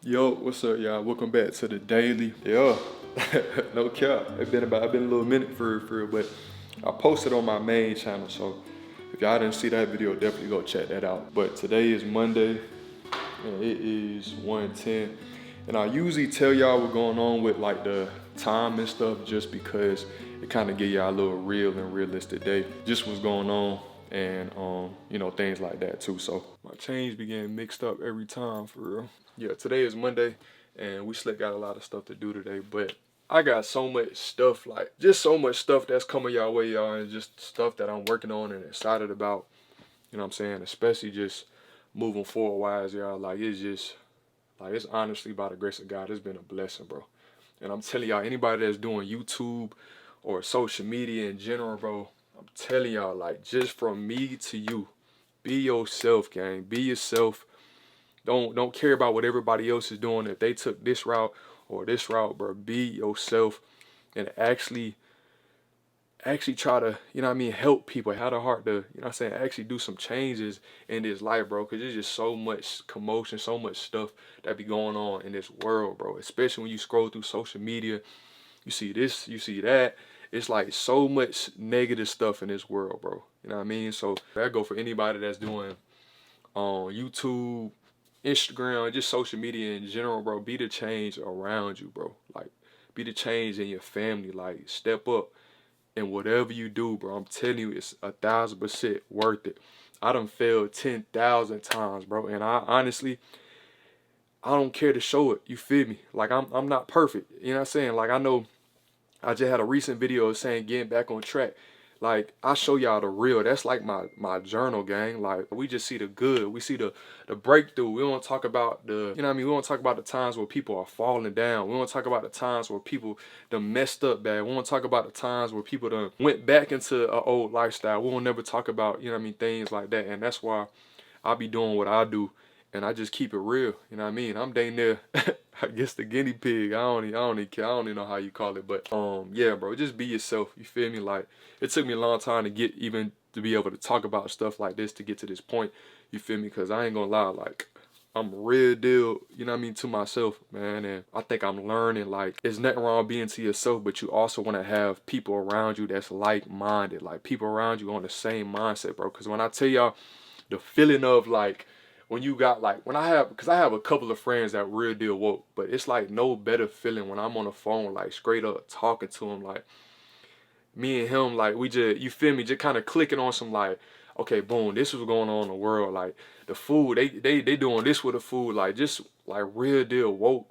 Yo, what's up, y'all? Welcome back to the daily. Yeah, no cap. I've been a little minute for real, but I posted on my main channel, so if y'all didn't see that video, definitely go check that out. But today is Monday, and it is 1:10, and I usually tell y'all what's going on with like the time and stuff, just because it kind of give y'all a little real and realistic day, just what's going on, and things like that too. So my change be getting mixed up every time for real. Yeah, today is Monday, and we still got a lot of stuff to do today, but I got so much stuff, like just so much stuff that's coming y'all way, y'all, and just stuff that I'm working on and excited about. You know what I'm saying? Especially just moving forward wise, y'all. It's honestly by the grace of God, it's been a blessing, bro. And I'm telling y'all, anybody that's doing YouTube or social media in general, bro, I'm telling y'all, like, just from me to you, be yourself, gang. Be yourself. Don't care about what everybody else is doing. If they took this route or this route, bro, be yourself and actually try to, you know what I mean, help people. Have the heart to, you know what I'm saying, actually do some changes in this life, bro. Cause there's just so much commotion, so much stuff that be going on in this world, bro. Especially when you scroll through social media, you see this, you see that. It's like so much negative stuff in this world, bro. You know what I mean? So that go for anybody that's doing on YouTube, Instagram, just social media in general, bro. Be the change around you, bro. Like, be the change in your family. Like, step up in whatever you do, bro. I'm telling you, it's 1,000% worth it. I done failed 10,000 times, bro. And I honestly, I don't care to show it. You feel me? Like, I'm not perfect. You know what I'm saying? Like, I know I just had a recent video saying getting back on track. Like, I show y'all the real. That's like my journal, gang. Like, we just see the good. We see the breakthrough. We don't talk about the, you know what I mean? We don't talk about the times where people are falling down. We don't talk about the times where people done messed up bad. We don't talk about the times where people done went back into an old lifestyle. We won't never talk about, you know what I mean, things like that. And that's why I be doing what I do, and I just keep it real. You know what I mean? I'm dang near, I guess, the guinea pig. I don't even care. I don't even know how you call it, but yeah, bro, just be yourself. You feel me? Like, it took me a long time to get even to be able to talk about stuff like this to get to this point. You feel me? Cause I ain't gonna lie, like, I'm real deal, you know what I mean, to myself, man. And I think I'm learning, like, there's nothing wrong being to yourself, but you also want to have people around you that's like-minded, like people around you on the same mindset, bro. Cause when I tell y'all the feeling of like when you got like when I have because I have a couple of friends that real deal woke, but it's like no better feeling when I'm on the phone like straight up talking to him, like me and him, like we just, you feel me, just kind of clicking on some, like, okay, boom, this is going on in the world, like the food, they doing this with the food, like just like real deal woke,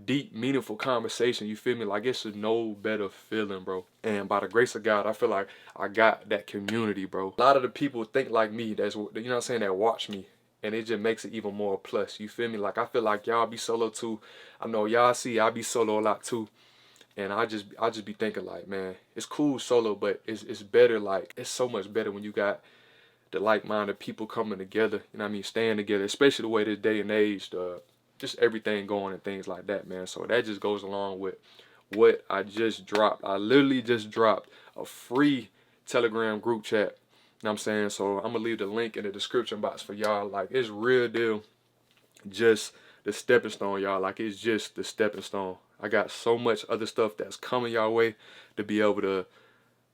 deep, meaningful conversation. You feel me? Like, it's a no better feeling, bro. And by the grace of God, I feel like I got that community, bro. A lot of the people think like me. That's, you know what I'm saying, that watch me, and it just makes it even more plus. You feel me? Like, I feel like y'all be solo too. I know y'all see I be solo a lot too. And I just be thinking like, man, it's cool solo, but it's better. Like, it's so much better when you got the like-minded people coming together. You know what I mean? Staying together, especially the way this day and age, just everything going and things like that, man. So that just goes along with what I just dropped. I literally just dropped a free Telegram group chat. You know what I'm saying? So I'm gonna leave the link in the description box for y'all. Like, it's real deal, just the stepping stone, y'all. Like, it's just the stepping stone. I got so much other stuff that's coming y'all way to be able to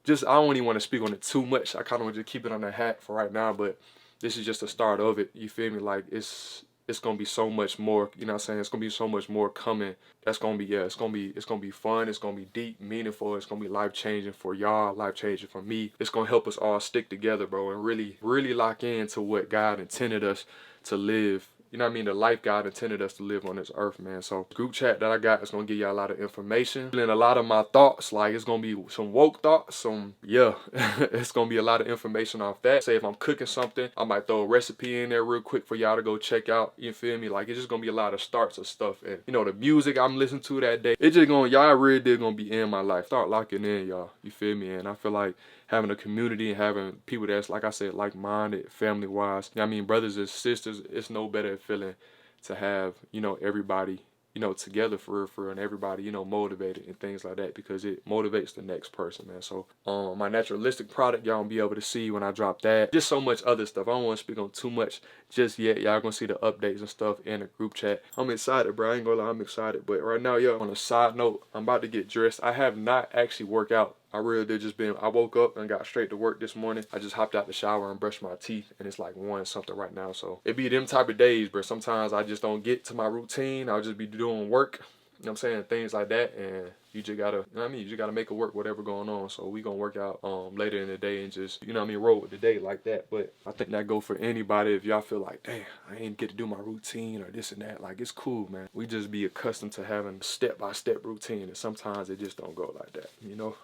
just, I don't even want to speak on it too much. I kind of want to just keep it on the hat for right now, but this is just the start of it. You feel me? Like, it's gonna be so much more. You know what I'm saying? It's gonna be so much more coming. That's gonna be, yeah. It's gonna be fun. It's gonna be deep, meaningful. It's gonna be life changing for y'all. Life changing for me. It's gonna help us all stick together, bro, and really, really lock into what God intended us to live. You know what I mean? The life God intended us to live on this earth, man. So group chat that I got is gonna give y'all a lot of information and a lot of my thoughts. Like, it's gonna be some woke thoughts, some, yeah, it's gonna be a lot of information off that. Say if I'm cooking something, I might throw a recipe in there real quick for y'all to go check out. You feel me? Like, it's just gonna be a lot of starts of stuff. And you know, the music I'm listening to that day, it's just gonna, y'all really did gonna be in my life. Start locking in, y'all. You feel me? And I feel like having a community and having people that's, like I said, like-minded, family-wise. You know what I mean? Brothers and sisters, it's no better feeling to have, you know, everybody you know, together for real, and everybody, you know, motivated and things like that, because it motivates the next person, man. So my naturalistic product, y'all gonna be able to see when I drop that. Just so much other stuff. I don't want to speak on too much just yet. Y'all gonna see the updates and stuff in the group chat. I'm excited, bro. I ain't gonna lie, I'm excited. But right now, yo, on a side note, I'm about to get dressed. I have not actually worked out. I really did I woke up and got straight to work this morning. I just hopped out the shower and brushed my teeth, and it's like 1 something right now. So it be them type of days, bro. Sometimes I just don't get to my routine. I'll just be doing work, you know what I'm saying, things like that, and you just gotta, you know what I mean, you just gotta make it work, whatever going on. So we gonna work out later in the day and just, you know what I mean, roll with the day like that. But I think that go for anybody. If y'all feel like, damn, I ain't get to do my routine or this and that, like, it's cool, man. We just be accustomed to having step-by-step routine, and sometimes it just don't go like that, you know.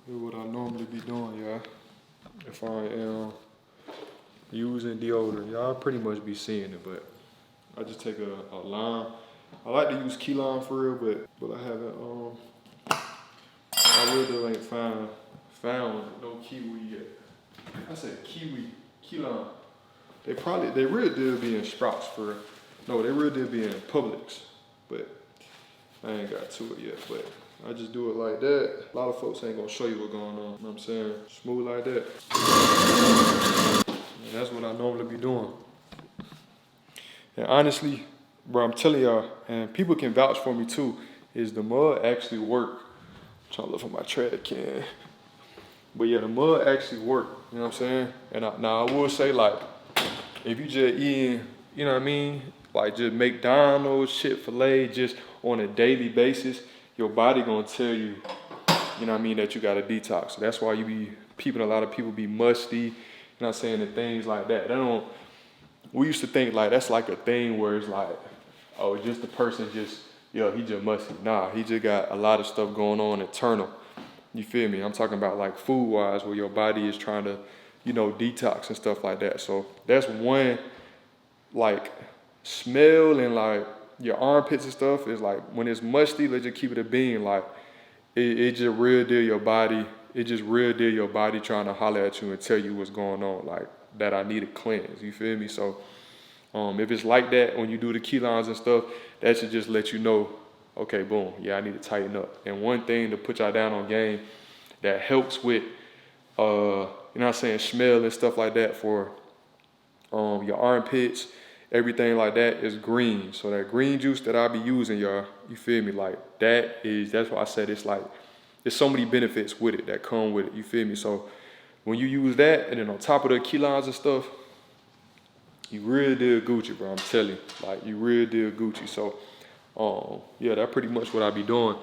Here's what I normally be doing, y'all. If I am using deodorant, y'all pretty much be seeing it, but I just take a lime. I like to use key lime for real, but I haven't, I really ain't found no kiwi yet. I said kiwi, key lime. They really did be in Sprouts for real. No, they really did be in Publix, but I ain't got to it yet, but I just do it like that. A lot of folks ain't gonna show you what's going on, you know what I'm saying? Smooth like that. And that's what I normally be doing. And honestly, bro, I'm telling y'all, and people can vouch for me too, is the mud actually work. I'm trying to look for my trash can. But yeah, the mud actually work, you know what I'm saying? And now I will say, like, if you just eating, you know what I mean? Like just McDonald's, Chick-fil-A, just on a daily basis, your body gonna tell you, you know what I mean, that you gotta detox. So that's why you be peeping a lot of people be musty, you know what I'm saying, and things like that. We used to think like that's like a thing where it's like, oh, just the person just, yo, he just musty. Nah, he just got a lot of stuff going on internal. You feel me? I'm talking about like food-wise, where your body is trying to, you know, detox and stuff like that. So that's one, like, smell and like your armpits and stuff is like, when it's musty, let's just keep it a bean. Like, it just real deal your body. It just real deal your body trying to holler at you and tell you what's going on, like that I need a cleanse. You feel me? So if it's like that when you do the key lines and stuff, that should just let you know, okay, boom, yeah, I need to tighten up. And one thing to put y'all down on game that helps with, you know what I'm saying, smell and stuff like that for your armpits, everything like that, is green. So that green juice that I be using, y'all, you feel me? Like that's why I said it's like, there's so many benefits with it that come with it, you feel me? So when you use that, and then on top of the key lines and stuff, you really did Gucci, bro. I'm telling you, like, you really did Gucci. So, yeah, that's pretty much what I be doing.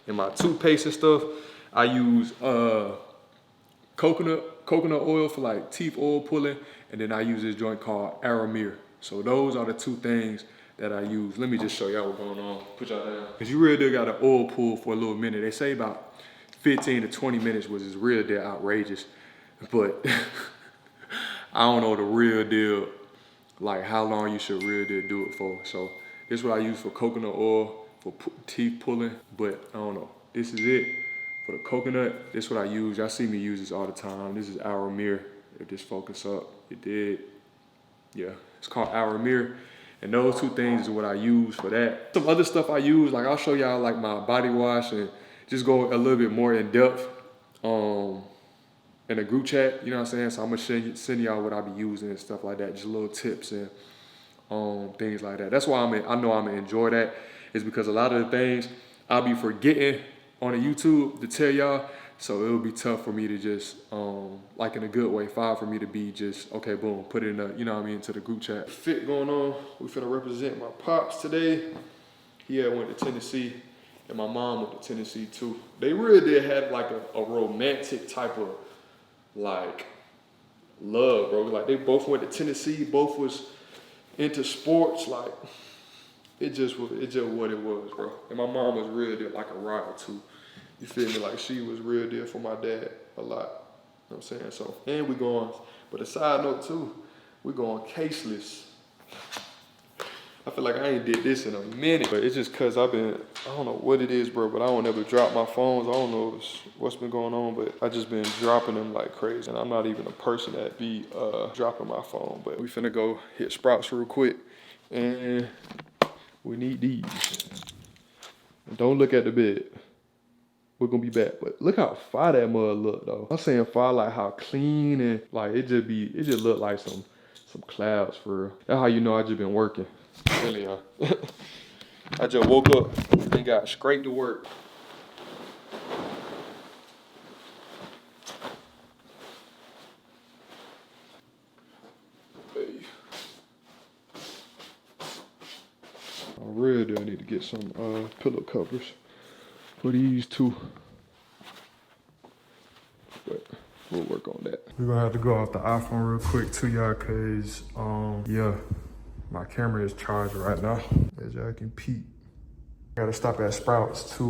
In my toothpaste and stuff, I use coconut oil for like teeth oil pulling, and then I use this joint called Aramir. So those are the two things that I use. Let me just show y'all what's going on. Put y'all down. Cause you really do got an oil pull for a little minute. They say about 15 to 20 minutes, which is real deal outrageous. But I don't know the real deal, like how long you should real deal do it for. So this is what I use for coconut oil, for teeth pulling, but I don't know. This is it for the coconut. This is what I use. Y'all see me use this all the time. This is Aramir. If this focus up, it did. Yeah, it's called Aramir. And those two things is what I use for that. Some other stuff I use, like I'll show y'all like my body wash and just go a little bit more in depth in a group chat, you know what I'm saying? So I'm gonna send y'all what I be using and stuff like that, just little tips and things like that. That's why I know I'm gonna enjoy that, is because a lot of the things I'll be forgetting on the YouTube to tell y'all. So it'll be tough for me to just, like in a good way, for me to be just, okay, boom, put it in the, you know what I mean, to the group chat. Fit going on. We finna represent my pops today. He had went to Tennessee, and my mom went to Tennessee too. They really did have like a romantic type of like love, bro. Like they both went to Tennessee, both was into sports. Like it just what it was, bro. And my mom was real deal like a rival too. You feel me? Like she was real deal for my dad a lot. You know what I'm saying? So, and we going, but a side note too, we going caseless. I feel like I ain't did this in a minute, but it's just cause I don't know what it is, bro, but I don't ever drop my phones. I don't know what's been going on, but I just been dropping them like crazy. And I'm not even a person that be dropping my phone, but we finna go hit Sprouts real quick And we need these. And don't look at the bed. We're gonna be back. But look how fire that mud look though. I'm saying fire, like how clean and like it just look like some clouds for real. That's how you know I just been working. Really, I just woke up and got straight to work. Hey. I really do need to get some pillow covers for these two. But we'll work on that. We're gonna have to go off the iPhone real quick too, y'all, cause yeah, my camera is charged right now. As y'all can peep. Gotta stop at Sprouts to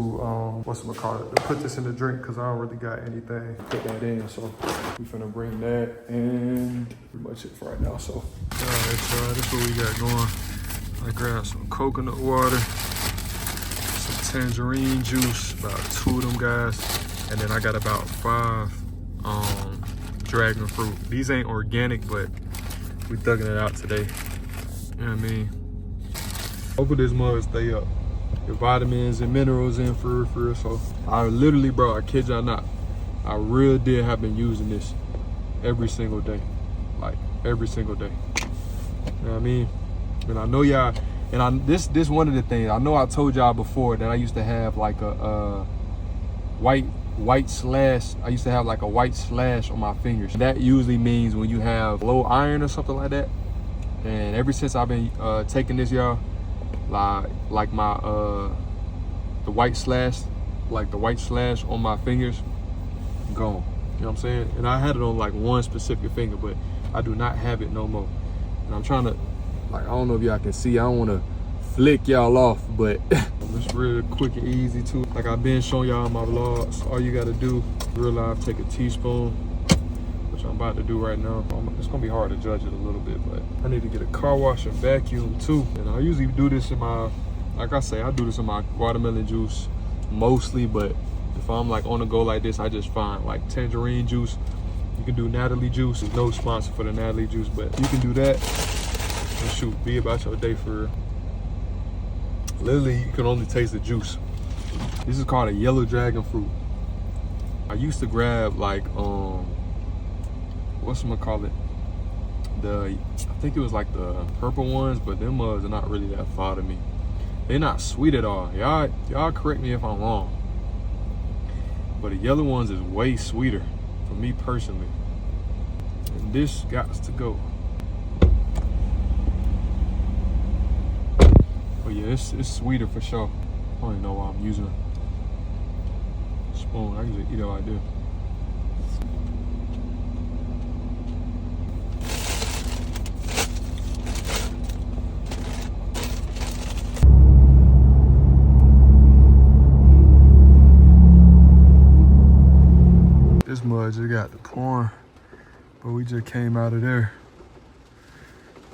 whatchamacallit, to put this in the drink, cause I don't really got anything to put that in. So we finna bring that, and pretty much it for right now. So alright, y'all, this is what we got going. I grabbed some coconut water, some tangerine juice, about 2 of them guys, and then I got about 5 dragon fruit. These ain't organic, but we thugging it out today. You know what I mean? Hopefully this mug stay up. The vitamins and minerals in for real. So I literally, bro, I kid y'all not, I really did have been using this every single day. Like every single day. You know what I mean? And I know y'all, and this one of the things, I know I told y'all before that I used to have like a white slash. I used to have like a white slash on my fingers. That usually means when you have low iron or something like that. And ever since I've been taking this, y'all, like my the white slash on my fingers gone. You know what I'm saying? And I had it on like one specific finger, but I do not have it no more. And I'm trying to, like, I don't know if y'all can see, I don't want to flick y'all off, but it's real quick and easy too. Like I've been showing y'all in my vlogs, all you gotta do, real life, take a teaspoon, which I'm about to do right now. It's gonna be hard to judge it a little bit, but I need to get a car wash and vacuum too. And I usually do this in my, like I say, I do this in my watermelon juice mostly, but if I'm like on the go like this, I just find like tangerine juice. You can do Natalie juice. There's no sponsor for the Natalie juice, but you can do that. And shoot, be about your day for real. Literally, you can only taste the juice. This is called a yellow dragon fruit. I used to grab like, whatchamacallit? I think it was like the purple ones, but them mugs are not really that far to me. They're not sweet at all. Y'all correct me if I'm wrong. But the yellow ones is way sweeter for me personally. And this got to go. But yeah, it's sweeter for sure. I don't even know why I'm using a spoon. I can just eat it like this. This mud just got the pouring, but we just came out of there.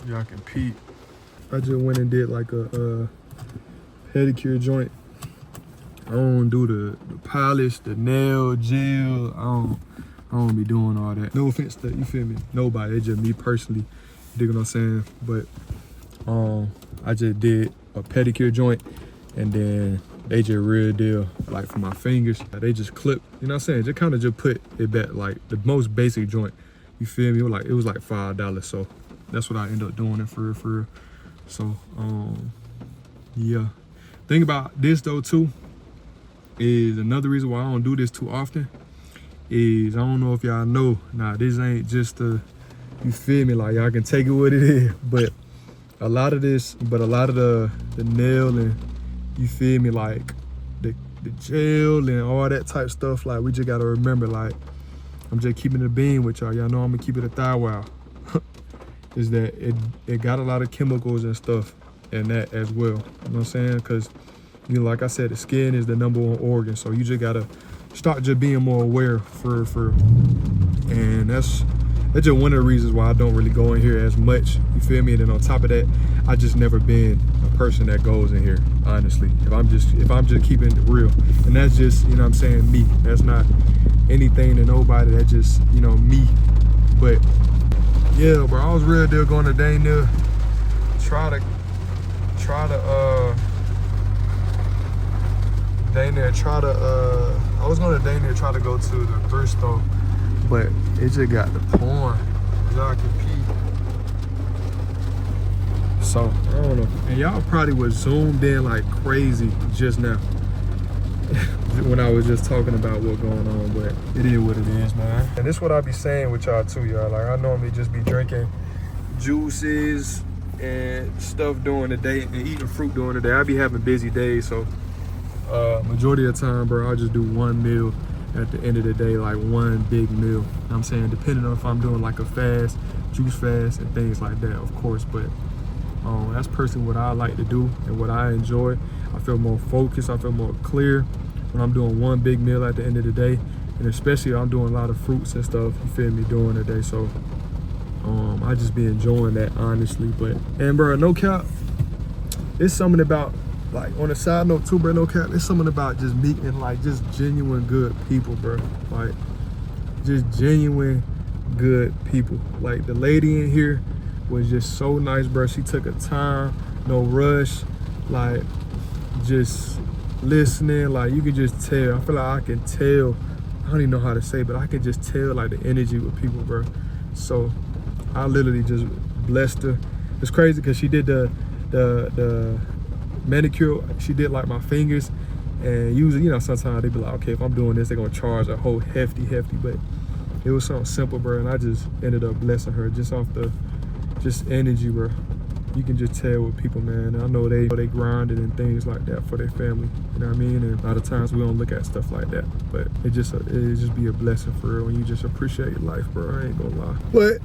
Y'all can peep. I just went and did like a pedicure joint. I don't do the polish, the nail, gel. I don't be doing all that. No offense to, you feel me, nobody. It's just me personally. You dig what I'm saying? But I just did a pedicure joint, and then they just real deal, like for my fingers, they just clip, you know what I'm saying? Just kind of just put it back, like the most basic joint. You feel me? It was like $5. So that's what I end up doing it for real. So, yeah. Thing about this though too, is another reason why I don't do this too often, is I don't know if y'all know, nah, this ain't just you feel me, like y'all can take it what it is, but a lot of the nail and, you feel me, like the gel and all that type stuff, like we just gotta remember, like, I'm just keeping it a bean with y'all. Y'all know I'm gonna keep it a thigh wow. Is that it got a lot of chemicals and stuff in that as well. You know what I'm saying? Because, you know, like I said, the skin is the #1 organ. So you just gotta start just being more aware for and that's just one of the reasons why I don't really go in here as much. You feel me? And then on top of that, I just never been a person that goes in here, honestly. If I'm just keeping it real. And that's just, you know what I'm saying, me. That's not anything to nobody, that's just, you know, me. But yeah, bro, I was real deal going to dang near try to try to dang near try to I was gonna dang near try to go to the thrift store, but it just got the porn. Y'all can pee. So I don't know. And y'all probably was zoomed in like crazy just now when I was just talking about what's going on, but it is what it is, man. And this is what I be saying with y'all too, y'all. Like I normally just be drinking juices and stuff during the day and eating fruit during the day. I be having busy days, so majority of the time, bro, I just do one meal at the end of the day, like one big meal. You know what I'm saying? Depending on if I'm doing like a fast, juice fast and things like that, of course, but that's personally what I like to do and what I enjoy. I feel more focused, I feel more clear when I'm doing one big meal at the end of the day, and especially I'm doing a lot of fruits and stuff, you feel me, during the day. So I just be enjoying that, honestly. But, and bro, no cap, it's something about, like, on a side note too, bro, no cap, it's something about just meeting like just genuine good people, bro. Like just genuine good people. Like the lady in here was just so nice, bro. She took her time, no rush, like just listening. Like you can just tell. I feel like I can tell. I don't even know how to say, but I can just tell like the energy with people, bro. So I literally just blessed her. It's crazy because she did the manicure. She did like my fingers, and usually, you know, sometimes they be like, okay, if I'm doing this, they're gonna charge a whole hefty, but it was something simple, bro. And I just ended up blessing her just off the energy, bro. You can just tell with people, man. I know they grinded and things like that for their family. You know what I mean? And a lot of times we don't look at stuff like that, but it just be a blessing for real when you just appreciate life, bro. I ain't gonna lie. But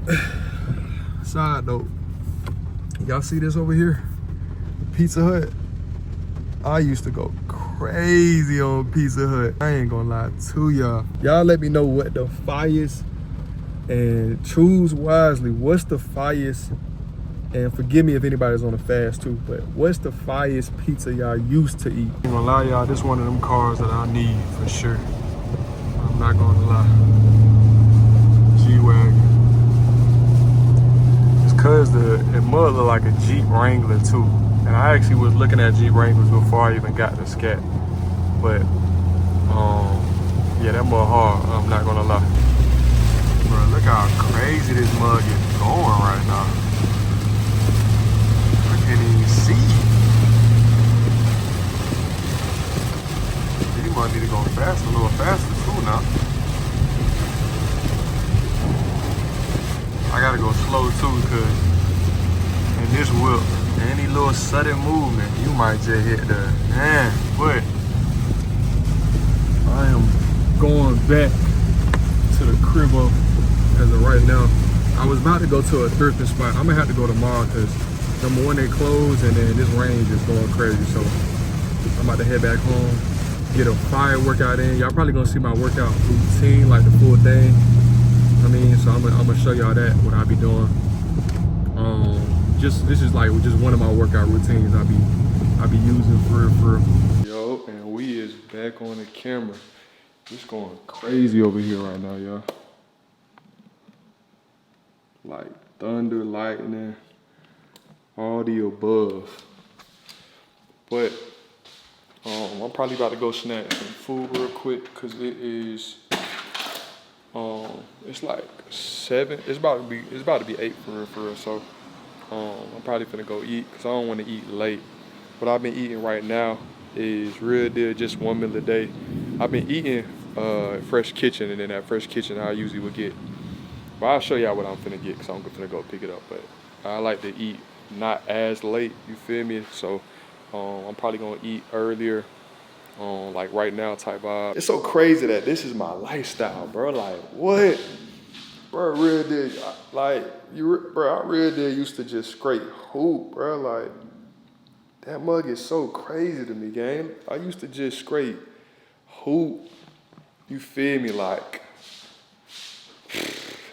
side note, y'all see this over here? Pizza Hut. I used to go crazy on Pizza Hut. I ain't gonna lie to y'all. Y'all let me know what the fire's, and choose wisely. What's the fire's, and forgive me if anybody's on a fast too, but what's the fire's pizza y'all used to eat? I'm gonna lie, y'all, this is one of them cars that I need for sure. I'm not gonna lie. G-Wagon. It's cause it must look like a Jeep Wrangler too. And I actually was looking at Jeep Wranglers before I even got the Scat. But, yeah, that mud hard, I'm not gonna lie. Bro, look how crazy this mug is going right now. I can't even see. These mud need to go fast, a little faster too now. I gotta go slow too, cause in this whip, any little sudden movement, you might just hit the, man, what? I am going back to the crib as of right now. I was about to go to a thrifting spot. I'm gonna have to go tomorrow because number one, they closed, and then this rain just going crazy. So I'm about to head back home, get a fire workout in. Y'all probably gonna see my workout routine, like the full thing. I mean, so I'm gonna show y'all that, what I be doing. This is like just one of my workout routines I be using for real. Yo, and we is back on the camera. It's going crazy over here right now, y'all. Like thunder, lightning, all the above. But I'm probably about to go snack some food real quick because it is it's like 7. It's about to be 8 for real. So I'm probably finna go eat because I don't want to eat late. What I've been eating right now is real deal, just one meal a day. I've been eating Fresh Kitchen, and then at Fresh Kitchen I usually would get, but I'll show y'all what I'm finna get because I'm finna go pick it up. But I like to eat not as late, you feel me? So I'm probably gonna eat earlier, like right now type vibe. It's so crazy that this is my lifestyle, bro. Like what? Bro, real deal, like, bro, I real deal used to just scrape hoop, bro. Like, that mug is so crazy to me, gang. I used to just scrape hoop, you feel me? Like,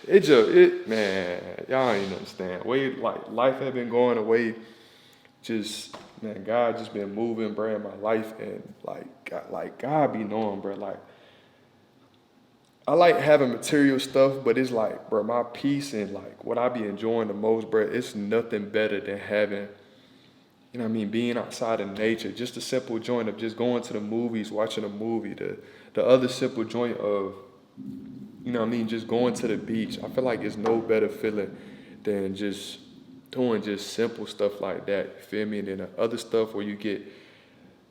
man, y'all ain't understand. Way, like, life had been going away, just, man, God just been moving, bro, in my life, and, God be knowing, bro, like, I like having material stuff, but it's like, bro, my peace and like what I be enjoying the most, bro, it's nothing better than having you know what I mean, being outside in nature, just the simple joint of just going to the movies, watching a movie, the other simple joint of, you know what I mean, just going to the beach. I feel like it's no better feeling than just doing just simple stuff like that, you feel me? And then the other stuff where you get,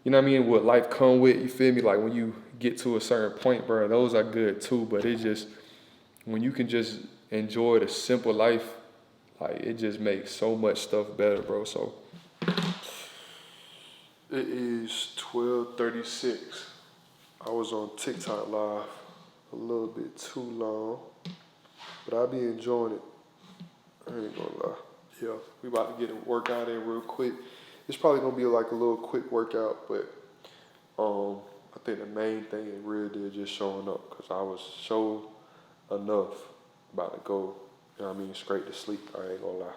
you know what I mean, what life come with, you feel me? Like when you get to a certain point, bro, those are good too, but it just, when you can just enjoy the simple life, like it just makes so much stuff better, bro. So it is 12:36. I was on TikTok live a little bit too long, but I be enjoying it. I ain't gonna lie. Yeah, we about to get a workout in real quick. It's probably gonna be like a little quick workout, but I think the main thing is real deal just showing up, cause I was so enough about to go, you know what I mean, straight to sleep. I ain't gonna lie,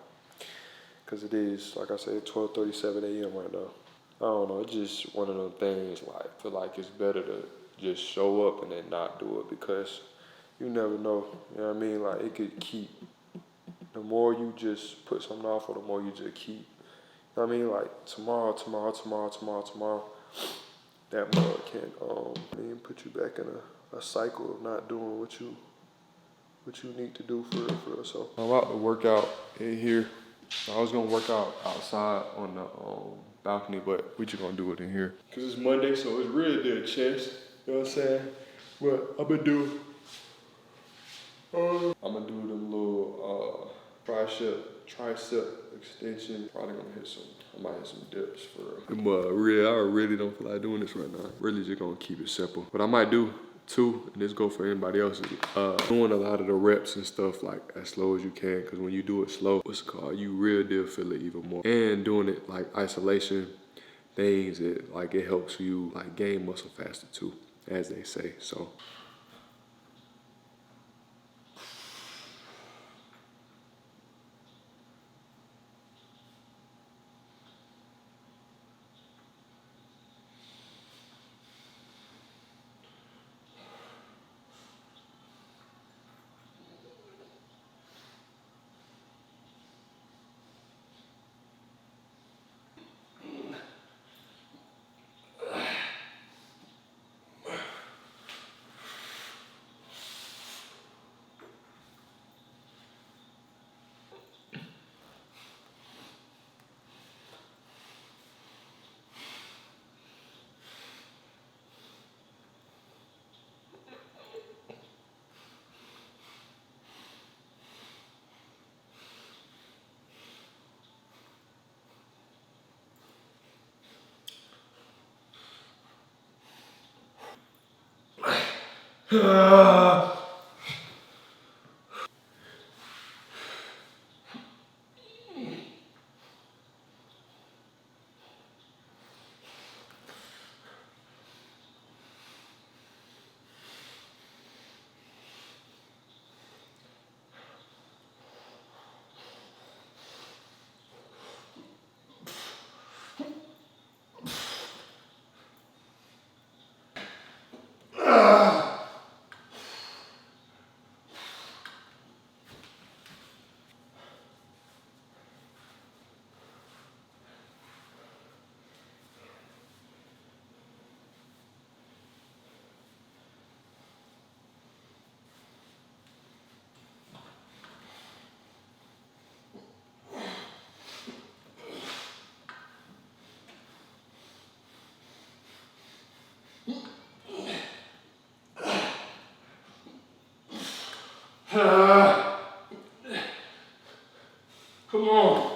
cause it is, like I said, 12:37 a.m. right now. I don't know, it's just one of them things, like, I feel like it's better to just show up and then not do it, because you never know, you know what I mean? Like, it could keep, the more you just put something off, or the more you just keep, you know what I mean? Like, tomorrow, that mug can, put you back in a cycle of not doing what you need to do for real. So I'm about to work out in here. I was gonna work out outside on the balcony, but we just gonna do it in here. Cause it's Monday, so it's really good chest. You know what I'm saying? What I'm gonna do, I'm gonna do them little tricep extension. Probably gonna hit some, I might hit some dips for real. I really don't feel like doing this right now. Really just gonna keep it simple. What I might do too, and this go for anybody else, is doing a lot of the reps and stuff like as slow as you can, because when you do it slow, what's it called, you real deal feel it even more. And doing it like isolation things, it helps you like gain muscle faster too, as they say. So come on.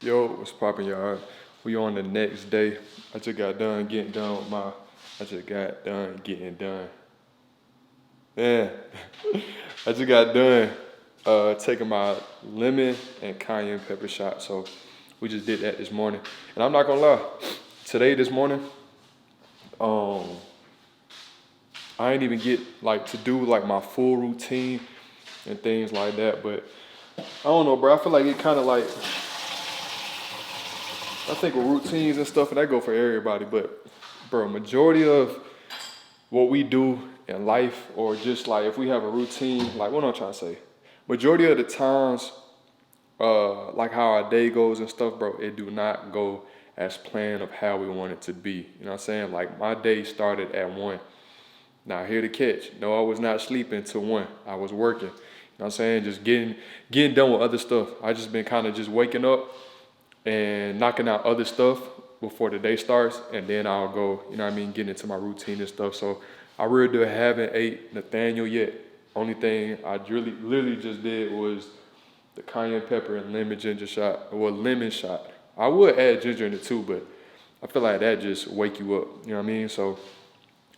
Yo, what's poppin', y'all? We on the next day. I just got done getting done with my. I just got done getting done. Man, I just got done taking my lemon and cayenne pepper shot. So we just did that this morning. And I'm not gonna lie, this morning, um, I ain't even get like to do like my full routine and things like that. But I don't know, bro. I feel like it kind of like I think with routines and stuff, and that go for everybody. But bro, majority of what we do in life, or just like if we have a routine, like what I'm trying to say, majority of the times, like how our day goes and stuff, bro, it do not go as planned of how we want it to be. You know what I'm saying? Like my day started at 1. Now here to catch. No, I was not sleeping till 1. I was working. You know what I'm saying? Just getting done with other stuff. I just been kind of just waking up and knocking out other stuff before the day starts, and then I'll go, you know what I mean, getting into my routine and stuff. So I really haven't ate Nathaniel yet. Only thing I literally just did was the cayenne pepper and lemon ginger shot, or lemon shot. I would add ginger in it too, but I feel like that just wake you up, you know what I mean? So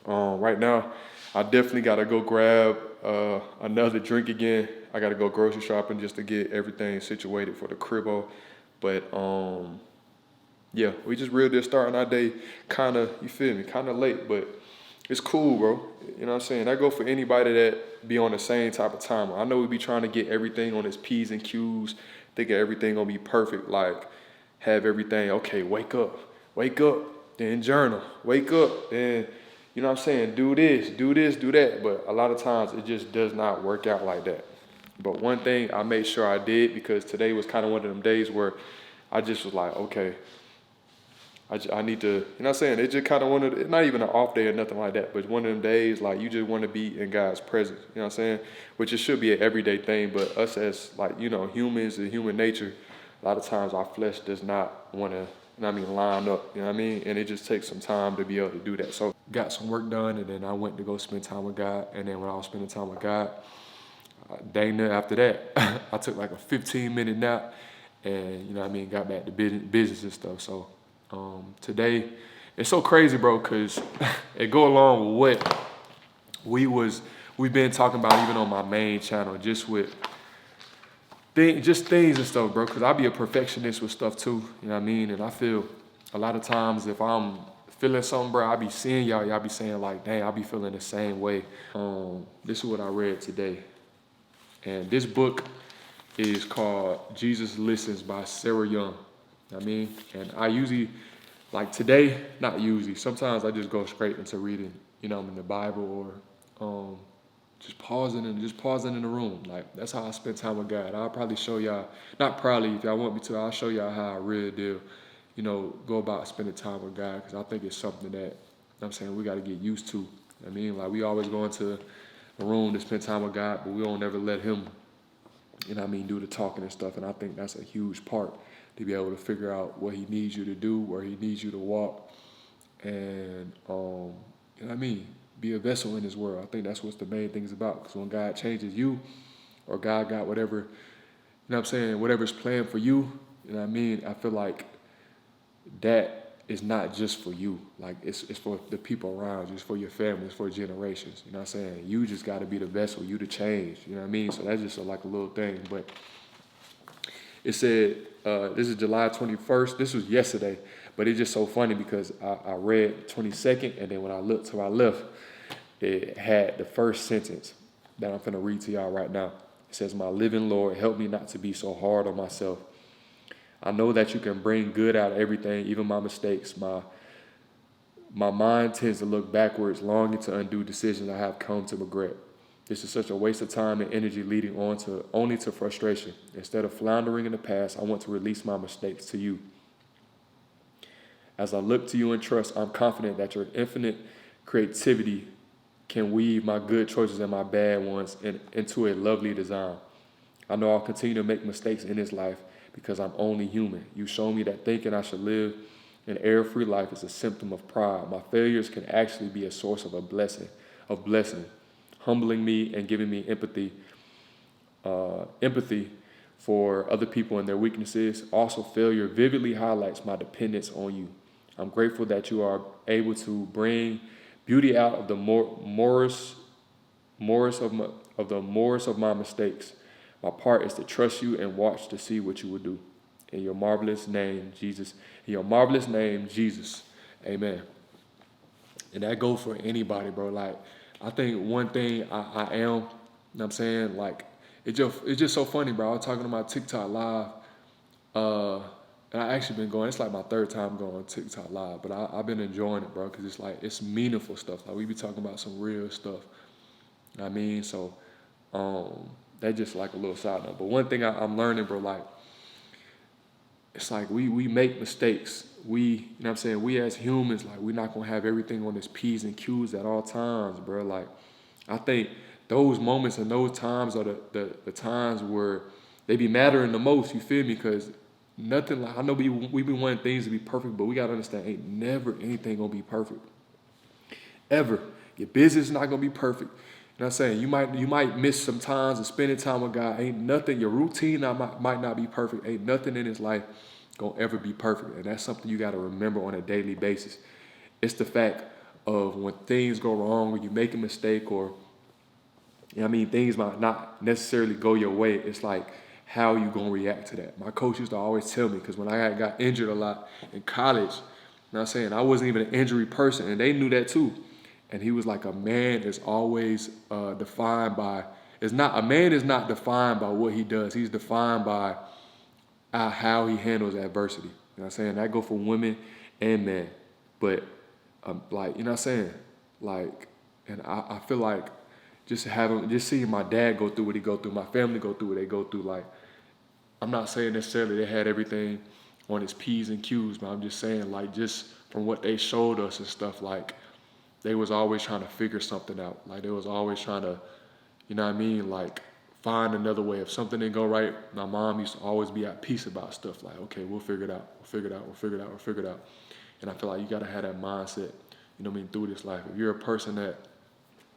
right now, I definitely gotta go grab another drink again. I gotta go grocery shopping just to get everything situated for the cribbo. But yeah, we just really just starting our day kind of, you feel me, kind of late, but it's cool, bro. You know what I'm saying? I go for anybody that be on the same type of timer. I know we be trying to get everything on its P's and Q's, thinking everything gonna be perfect, like have everything, okay, wake up, then journal, wake up, then, you know what I'm saying, do this, do that. But a lot of times it just does not work out like that. But one thing I made sure I did, because today was kind of one of them days where I just was like, okay, I need to, you know what I'm saying? It just kind of one of, not even an off day or nothing like that, but one of them days like you just want to be in God's presence, you know what I'm saying? Which it should be an everyday thing, but us as like, you know, humans and human nature, a lot of times our flesh does not want to, you know what I mean, line up, you know what I mean? And it just takes some time to be able to do that. So got some work done, and then I went to go spend time with God. And then when I was spending time with God, dang near after that, I took like a 15-minute nap, and you know what I mean, got back to business and stuff. So today, it's so crazy, bro, because it go along with what we've been talking about even on my main channel, just with things and stuff, bro. Because I be a perfectionist with stuff too, you know what I mean? And I feel a lot of times if I'm feeling something, bro, I be seeing y'all be saying like, dang, I be feeling the same way. This is what I read today. And this book is called Jesus Listens by Sarah Young. I mean, and I usually, like today, not usually, sometimes I just go straight into reading, you know, in the Bible, or just pausing in the room. Like that's how I spend time with God. I'll probably show y'all, not probably, if y'all want me to, I'll show y'all how I really do, you know, go about spending time with God, because I think it's something that, you know what I'm saying, we got to get used to. I mean, like we always go into a room to spend time with God, but we don't ever let him, you know what I mean, do the talking and stuff. And I think that's a huge part, to be able to figure out what he needs you to do, where he needs you to walk, and you know what I mean, be a vessel in his world. I think that's what the main thing is about. Because when God changes you, or God got whatever, you know what I'm saying, whatever's planned for you, you know what I mean, I feel like that is not just for you. Like it's for the people around you, it's for your family, it's for generations. You know what I'm saying? You just gotta be the vessel, you to change. You know what I mean? So that's just like a little thing. But it said, this is July 21st. This was yesterday, but it's just so funny because I read 22nd, and then when I looked to my left, it had the first sentence that I'm finna read to y'all right now. It says, "My living Lord, help me not to be so hard on myself. I know that you can bring good out of everything, even my mistakes. My mind tends to look backwards, longing to undo decisions I have come to regret. This is such a waste of time and energy, leading only to frustration. Instead of floundering in the past, I want to release my mistakes to you. As I look to you and trust, I'm confident that your infinite creativity can weave my good choices and my bad ones into a lovely design. I know I'll continue to make mistakes in this life because I'm only human. You show me that thinking I should live an error-free life is a symptom of pride. My failures can actually be a source of blessing, humbling me and giving me empathy for other people and their weaknesses. Also, failure vividly highlights my dependence on you. I'm grateful that you are able to bring beauty out of the morris of my mistakes. My part is to trust you and watch to see what you will do. In your marvelous name, Jesus. In your marvelous name, Jesus. Amen. And that goes for anybody, bro. Like, I think one thing I am, you know what I'm saying? Like, it's just so funny, bro. I was talking about TikTok live, uh, and I actually been going. It's like my third time going on TikTok live, but I've been enjoying it, bro, because it's like it's meaningful stuff. Like we be talking about some real stuff. You know what I mean, so that's just like a little side note. But one thing I'm learning, bro, like it's like we make mistakes. You know what I'm saying? We as humans, like we're not gonna have everything on this P's and Q's at all times, bro. Like I think those moments and those times are the times where they be mattering the most. You feel me? Because nothing like I know we be wanting things to be perfect, but we gotta understand ain't never anything gonna be perfect ever. Your business not gonna be perfect. You know what I'm saying? You might miss some times of spending time with God. Ain't nothing. Your routine might not be perfect. Ain't nothing in this life gonna ever be perfect, and that's something you gotta remember on a daily basis. It's the fact of when things go wrong, when you make a mistake, or you know what I mean, things might not necessarily go your way. It's like how you gonna react to that. My coach used to always tell me because when I got injured a lot in college, you know what I'm saying, I wasn't even an injury person, and they knew that too. And he was like, a man is always defined by. It's not a man is not defined by what he does. He's defined by how he handles adversity. You know what I'm saying? That go for women and men. But like, you know what I'm saying? Like, and I feel like just seeing my dad go through what he go through, my family go through what they go through, like I'm not saying necessarily they had everything on his P's and Q's, but I'm just saying like just from what they showed us and stuff, like they was always trying to figure something out. Like they was always trying to, you know what I mean, like find another way. If something didn't go right, my mom used to always be at peace about stuff. Like, okay, we'll figure it out. We'll figure it out. We'll figure it out. We'll figure it out. And I feel like you gotta have that mindset, you know what I mean, through this life. If you're a person that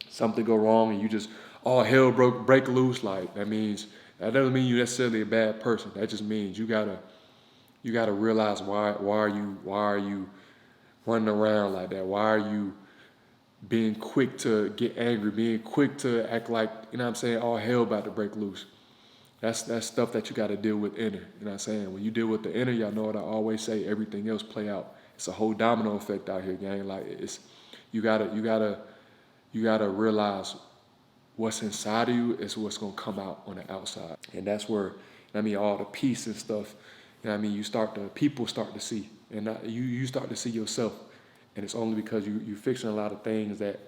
something go wrong and you just all hell break loose, like that doesn't mean you're necessarily a bad person. That just means you gotta realize why are you running around like that? Why are you being quick to get angry, being quick to act like, you know what I'm saying, all hell about to break loose? That's stuff that you gotta deal with inner. You know what I'm saying? When you deal with the inner, y'all know what I always say, everything else play out. It's a whole domino effect out here, gang. Like it's you gotta realize what's inside of you is what's gonna come out on the outside. And that's where, I mean, all the peace and stuff, you know what I mean, people start to see. And you start to see yourself. And it's only because you fixing a lot of things that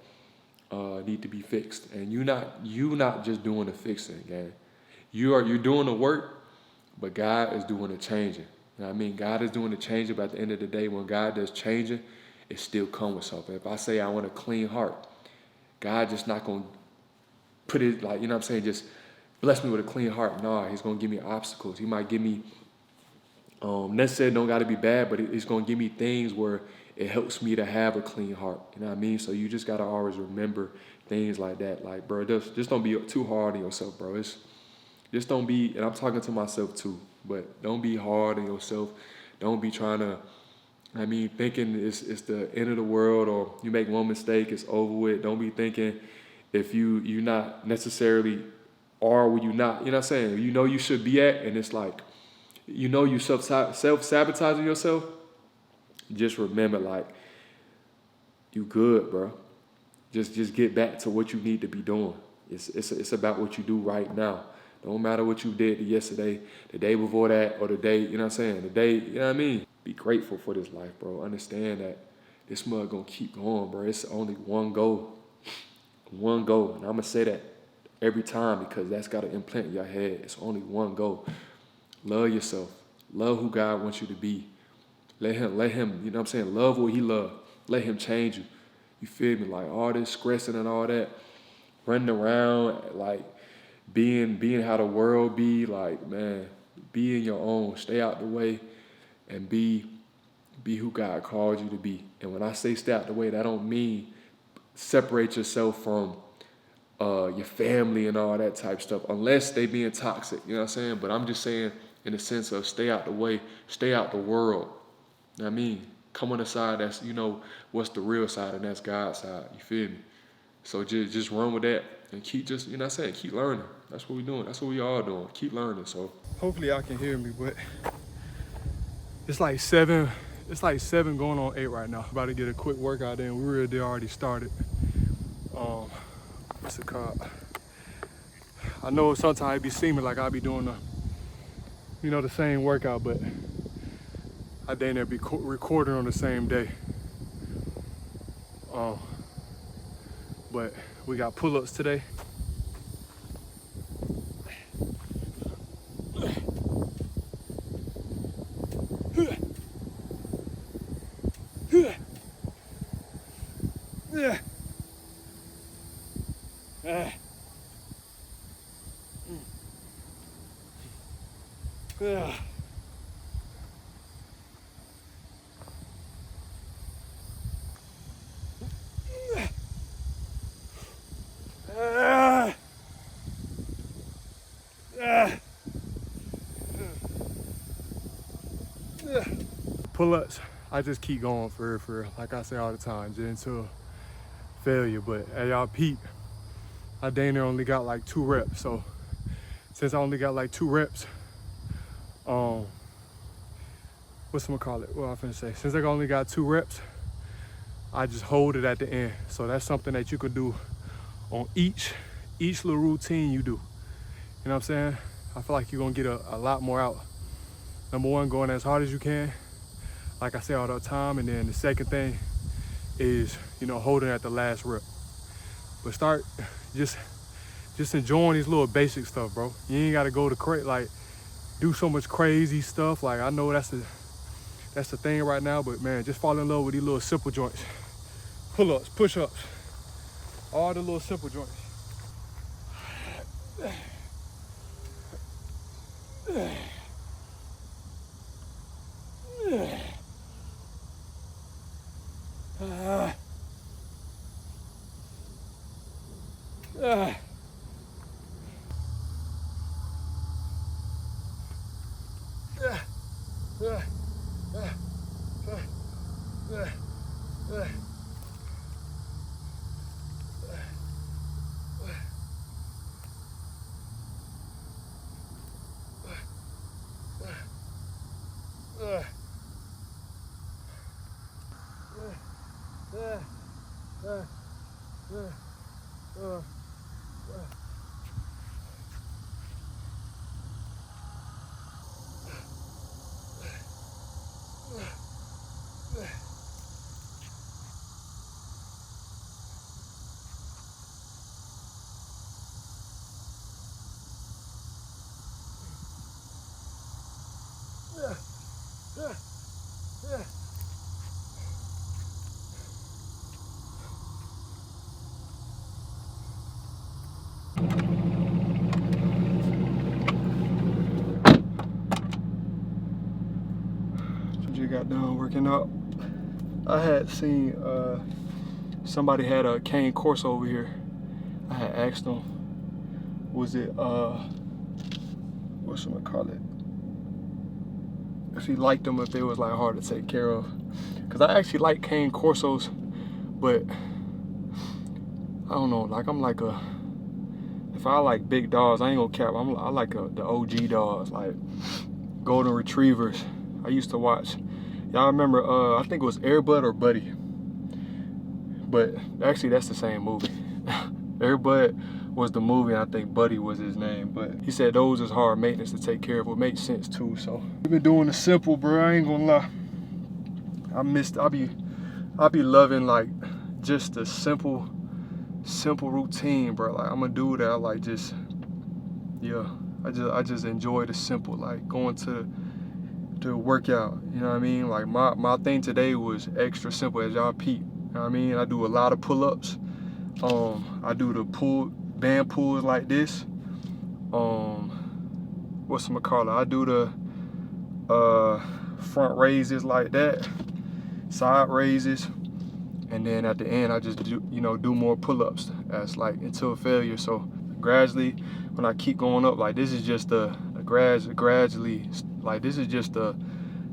need to be fixed. And you not just doing the fixing, gang. You're doing the work, but God is doing the changing. You know what I mean? God is doing the changing, but at the end of the day, when God does changing, it still comes with something. If I say I want a clean heart, God just not gonna put it like, you know what I'm saying, just bless me with a clean heart. No, he's gonna give me obstacles. He might give me necessarily don't gotta be bad, but it's gonna give me things where it helps me to have a clean heart. You know what I mean? So you just gotta always remember things like that. Like, bro, just don't be too hard on yourself, bro. Just don't be, and I'm talking to myself too, but don't be hard on yourself. Don't be trying to, thinking it's the end of the world, or you make one mistake, it's over with. Don't be thinking if you not necessarily are where you not, you know what I'm saying? You know you should be at, and it's like, you self-sabotaging yourself. Just remember, like, you good, bro. Just get back to what you need to be doing. It's about what you do right now. Don't matter what you did yesterday, the day before that, or the day, you know what I'm saying? The day, you know what I mean? Be grateful for this life, bro. Understand that this mug gonna keep going, bro. It's only one goal. One goal. And I'm gonna say that every time because that's gotta implant in your head. It's only one goal. Love yourself. Love who God wants you to be. Let him, you know what I'm saying? Love what he love. Let him change you. You feel me? Like all this stressing and all that, running around, like being how the world be, like, man, be in your own, stay out the way, and be who God called you to be. And when I say stay out the way, that don't mean separate yourself from your family and all that type stuff, unless they being toxic, you know what I'm saying? But I'm just saying in the sense of stay out the way, stay out the world. You know what I mean? Come on the side that's, what's the real side, and that's God's side. You feel me? So just run with that and keep just, you know what I'm saying, keep learning. That's what we doing. That's what we all doing. Keep learning. So hopefully y'all can hear me, but it's like 7 going on 8 right now. About to get a quick workout in. We really already started. What's it called? I know sometimes it be seeming like I be doing the same workout, but I dang near be recording on the same day. But we got pull-ups today. Pull-ups, I just keep going for like I say all the time, just until failure. But hey, y'all peep, I dang near only got like 2 reps. So since I only got like 2 reps, what's I'm gonna call it? What I'm finna say? Since I only got 2 reps, I just hold it at the end. So that's something that you could do on each little routine you do. You know what I'm saying? I feel like you're gonna get a lot more out. Number 1, going as hard as you can, like I say all the time, and then the second thing is, holding at the last rep. But start just enjoying these little basic stuff, bro. You ain't gotta go to do so much crazy stuff. Like, I know that's the thing right now, but man, just fall in love with these little simple joints. Pull-ups, push-ups, all the little simple joints. Just got done working out. I had seen somebody had a cane Corso over here. I had asked them, was it what's gonna call it? If he liked them, if they was like hard to take care of. Cause I actually like cane Corsos, but I don't know. Like if I like big dogs, I ain't gonna cap. I like the OG dogs, like golden retrievers. I used to watch. Y'all remember? I think it was Air Bud or Buddy. But actually, that's the same movie. Air Bud was the movie, and I think Buddy was his name. But he said those is hard maintenance to take care of. It makes sense too. So we've been doing the simple, bro. I ain't gonna lie. I be loving like just the simple routine, bro. Like I'm a dude that I like just, yeah. I just enjoy the simple, like going to workout. You know what I mean? Like my thing today was extra simple, as y'all peep. You know what I mean? I do a lot of pull-ups. I do the band pulls like this. What's I'm call it? I do the front raises like that, side raises, and then at the end I just do, do more pull-ups as like until failure. So gradually, when I keep going up, like this is just gradually, like this is just the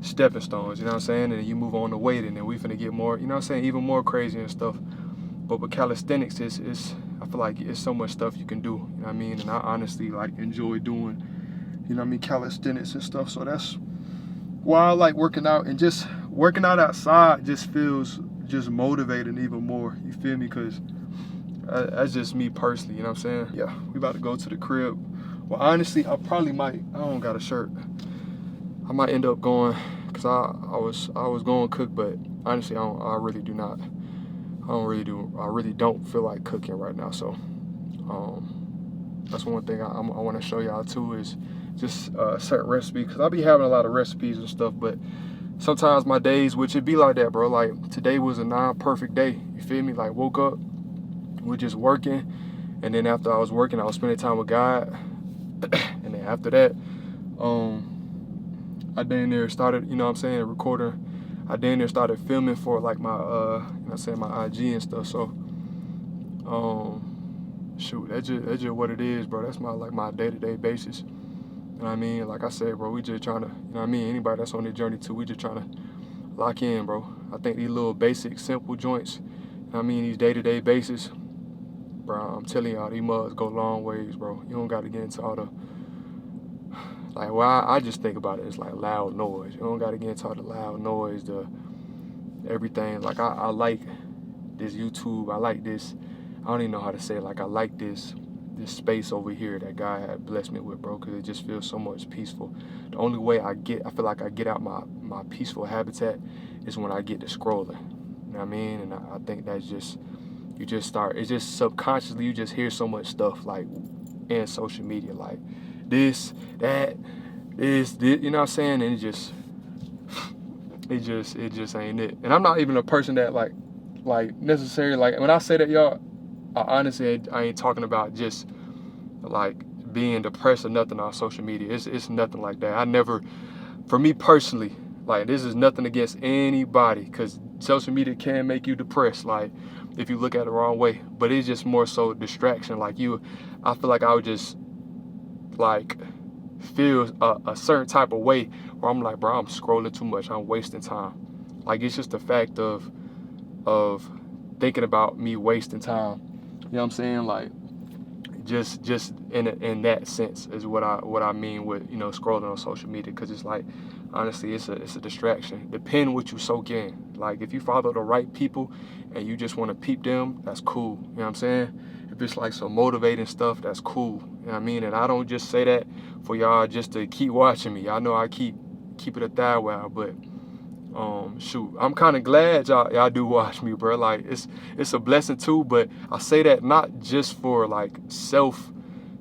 stepping stones, you know what I'm saying? And then you move on to weight, and then we finna get more, you know what I'm saying, even more crazy and stuff. But with calisthenics, I feel like it's so much stuff you can do, you know what I mean? And I honestly like enjoy doing, you know what I mean, calisthenics and stuff. So that's why I like working out, and just working out outside just feels just motivating even more, you feel me? Because that's just me personally, you know what I'm saying? Yeah, we about to go to the crib. Well, honestly, I don't got a shirt. I might end up going, cause I was going to cook, but honestly, I really don't feel like cooking right now. So that's one thing I want to show y'all too, is just certain recipes, cause I be having a lot of recipes and stuff, but sometimes my days, which it be like that, bro. Like today was a non-perfect day. You feel me? Like woke up, we're just working, and then after I was working, I was spending time with God, and then after that, I then there started, you know what I'm saying, recording. I then there started filming for like my, you know what I'm saying, my IG and stuff. So, shoot, that's just what it is, bro. That's my day-to-day basis. You know what I mean? Like I said, bro, we just trying to, you know what I mean? Anybody that's on their journey too, we just trying to lock in, bro. I think these little basic, simple joints, you know what I mean, these day-to-day basis, bro, I'm telling y'all, these mugs go long ways, bro. You don't got to get into all the, like, well, I just think about it as like loud noise. You don't got to get into all the loud noise, the everything. Like, I like this YouTube. I like this, I don't even know how to say it. Like, I like this space over here that God had blessed me with, bro, because it just feels so much peaceful. The only way I feel like I get out my peaceful habitat is when I get to scrolling. You know what I mean? And I think that's just, it's just subconsciously, you just hear so much stuff, like, in social media, like, this, that, this, you know what I'm saying? And it just ain't it. And I'm not even a person that like necessarily, like, when I say that, y'all, honestly, I ain't talking about just like being depressed or nothing on social media. It's nothing like that. I never, for me personally, like, this is nothing against anybody, because social media can make you depressed, like, if you look at it the wrong way. But it's just more so distraction. Like, I feel like I would just like feel a certain type of way where I'm like, bro, I'm scrolling too much, I'm wasting time. Like, it's just the fact of thinking about me wasting time. You know what I'm saying? Like, just in that sense is what I mean with, you know, scrolling on social media. Because it's like, honestly, it's a distraction. Depend what you soak in. Like, if you follow the right people and you just want to peep them, that's cool. You know what I'm saying? If it's like some motivating stuff, that's cool. You know what I mean? And I don't just say that for y'all just to keep watching me. I know I keep it a thigh while, but shoot, I'm kind of glad y'all do watch me, bro. Like, it's a blessing too, but I say that not just for like self, you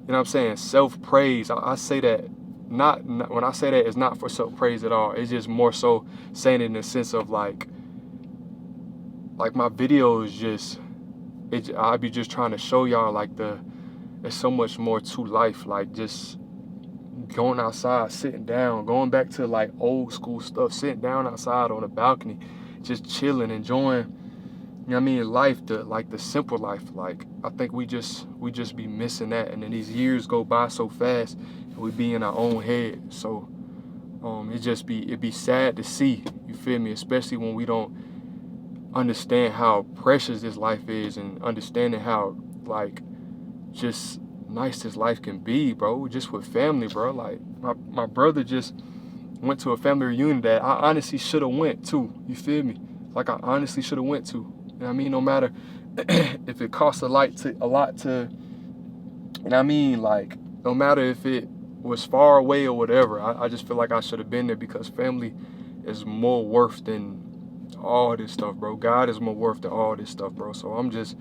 know what I'm saying, self praise. I say that not when I say that, it's not for self praise at all. It's just more so saying it in the sense of like my videos just, I be just trying to show y'all like there's so much more to life. Like, just going outside, sitting down, going back to like old school stuff, sitting down outside on the balcony, just chilling, enjoying, you know what I mean, life, the simple life. Like, I think we just be missing that, and then these years go by so fast, and we be in our own head. So it'd be sad to see, you feel me, especially when we don't understand how precious this life is, and understanding how like just nice this life can be, bro, just with family, bro. Like, my brother just went to a family reunion that I honestly should have went to, you feel me? Like, I honestly should have went to, you know what I mean? No matter if it costs a lot to, you know what I mean? Like, no matter if it was far away or whatever, I just feel like I should have been there, because family is more worth than all this stuff, bro. God is more worth than all this stuff, bro. So I'm just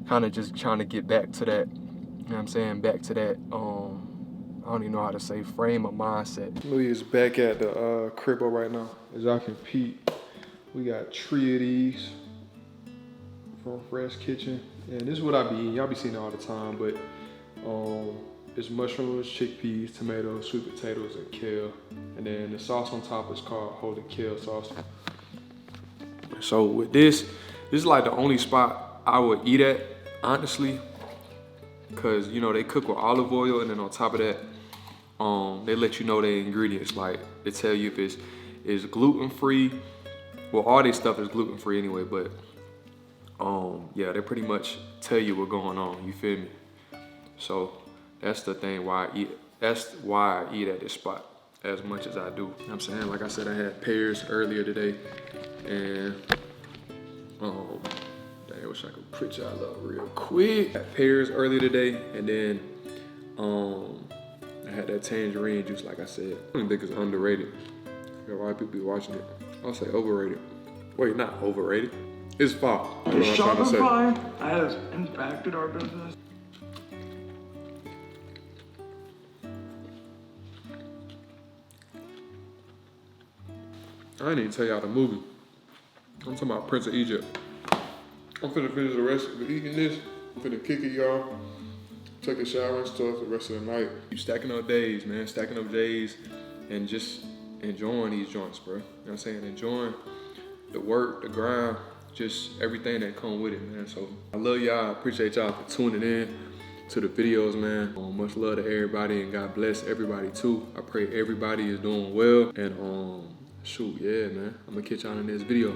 kind of just trying to get back to that, you know what I'm saying, back to that, I don't even know how to say, frame of mindset. Louis is back at the cribbo right now. As y'all can peep, we got 3 of these from Fresh Kitchen. And this is what I be eating. Y'all be seeing it all the time, but it's mushrooms, chickpeas, tomatoes, sweet potatoes, and kale. And then the sauce on top is called holy kale sauce. So with this, This is like the only spot I would eat at, honestly, cause you know they cook with olive oil, and then on top of that, they let you know their ingredients. Like they tell you if it's gluten free. Well, all this stuff is gluten free anyway, but yeah, they pretty much tell you what's going on. You feel me? So that's the thing why I eat. That's why I eat at this spot as much as I do. You know what I'm saying? Like I said, I had pears earlier today, and I wish I could put y'all up real quick. I had pears earlier today, and then I had that tangerine juice, like I said. I don't think it's underrated. A lot of people be watching it. I'll say overrated. Wait, not overrated. It's fire. Shopify has impacted our business. I didn't even tell y'all the movie. I'm talking about Prince of Egypt. I'm finna finish the rest of eating this. I'm finna kick it, y'all. Take a shower and stuff the rest of the night. You stacking up days, man. Stacking up days and just enjoying these joints, bro. You know what I'm saying? Enjoying the work, the grind, just everything that come with it, man. So I love y'all. I appreciate y'all for tuning in to the videos, man. Much love to everybody, and God bless everybody too. I pray everybody is doing well, and shoot, yeah, man. I'm gonna catch y'all in this video.